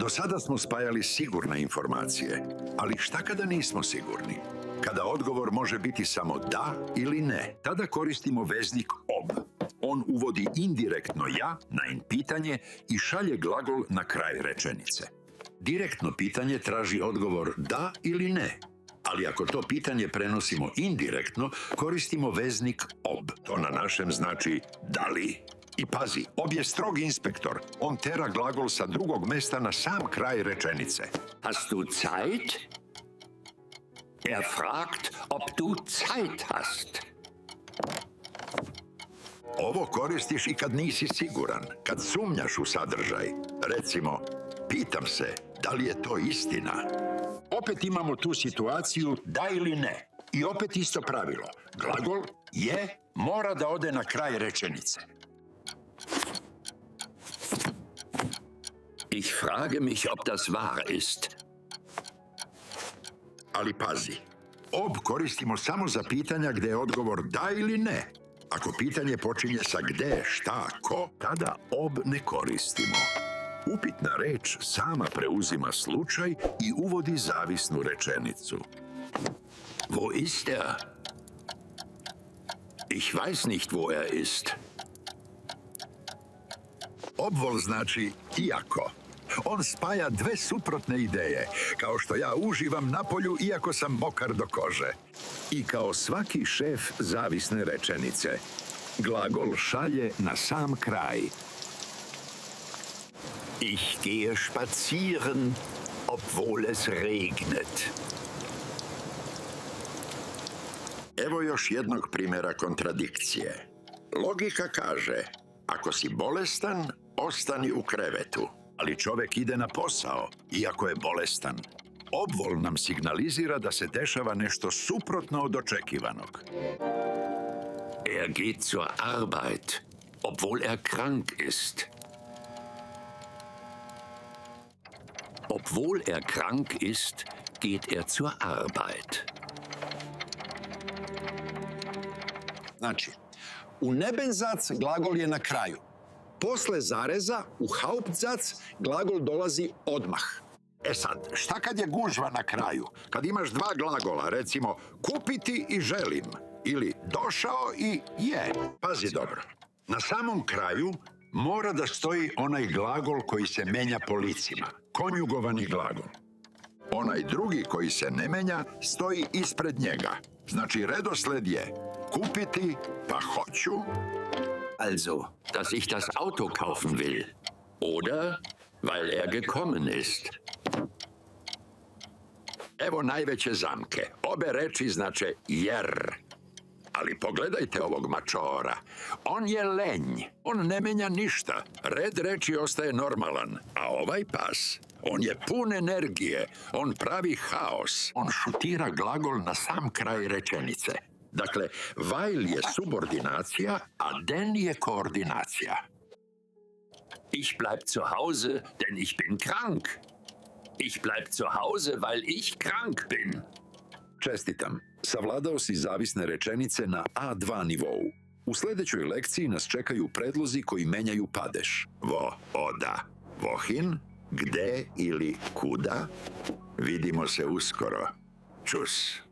Do sada smo spajali sigurne informacije, ali šta kada nismo sigurni? Kada odgovor može biti samo da ili ne, tada koristimo veznik ob. On uvodi indirektno ja na pitanje i šalje glagol na kraj rečenice. Direktno pitanje traži odgovor da ili ne, ali ako to pitanje prenosimo indirektno, koristimo veznik ob. To na našem znači da li. I pazi, ob je strog inspektor. On tera glagol sa drugog mesta na sam kraj rečenice. Hast du Zeit? Er fragt, ob du Zeit hast. Ovo koristiš i kad nisi siguran, kad sumnjaš u sadržaj. Recimo, pitam se, da li je to istina? Opet imamo tu situaciju da ili ne. I opet isto pravilo. Glagol je mora da ode na kraj rečenice. Ich frage mich, ob das wahr ist. Ali pazi, ob koristimo samo za pitanja gde je odgovor da ili ne. Ako pitanje počinje sa gde, šta, ko, tada ob ne koristimo. Upitna reč sama preuzima slučaj i uvodi zavisnu rečenicu. Wo ist er? Ich weiß nicht, wo er ist. Obvol znači iako. On spaja dve suprotne ideje, kao što ja uživam na polju iako sam mokar do kože. I kao svaki šef zavisne rečenice, glagol šalje na sam kraj. Ich gehe spazieren, obwohl es regnet. Evo još jednog primjera kontradikcije. Logika kaže, ako si bolestan, ostani u krevetu. Ali čovek ide na posao, iako je bolestan. Obvol nam signalizira da se dešava nešto suprotno od očekivanog. Er geht zur Arbeit, obwohl er krank ist. Obwohl er krank ist, geht er zur Arbeit. Znači, u Nebensatz glagol je na kraju. Posle zareza, u Hauptsatz, glagol dolazi odmah. E sad, šta kad je gužva na kraju? Kad imaš dva glagola, recimo kupiti i želim, ili došao i je. Pazi dobro, na samom kraju mora da stoji onaj glagol koji se menja po licima, konjugovani glagol. Onaj drugi koji se ne menja stoji ispred njega. Znači redosled je kupiti pa hoću. Also, dass ich das Auto kaufen will. Oder, weil er gekommen ist. Evo najveće zamke. Obe reči znače jer. Ali pogledajte ovog mačora. On je lenj. On ne menja ništa. Red reči ostaje normalan. A ovaj pas, on je pun energije. On pravi haos. On šutira glagol na sam kraj rečenice. Dakle, weil je subordinacija, a den je koordinacija. Ich bleib zu Hause, denn ich bin krank. Ich bleib zu Hause, weil ich krank bin. Čestitam. Savladao si zavisne rečenice na A2 nivou. U sljedećoj lekciji nas čekaju predlozi koji menjaju padeš. Vo, oda, vohin, gde ili kuda. Vidimo se uskoro. Čus.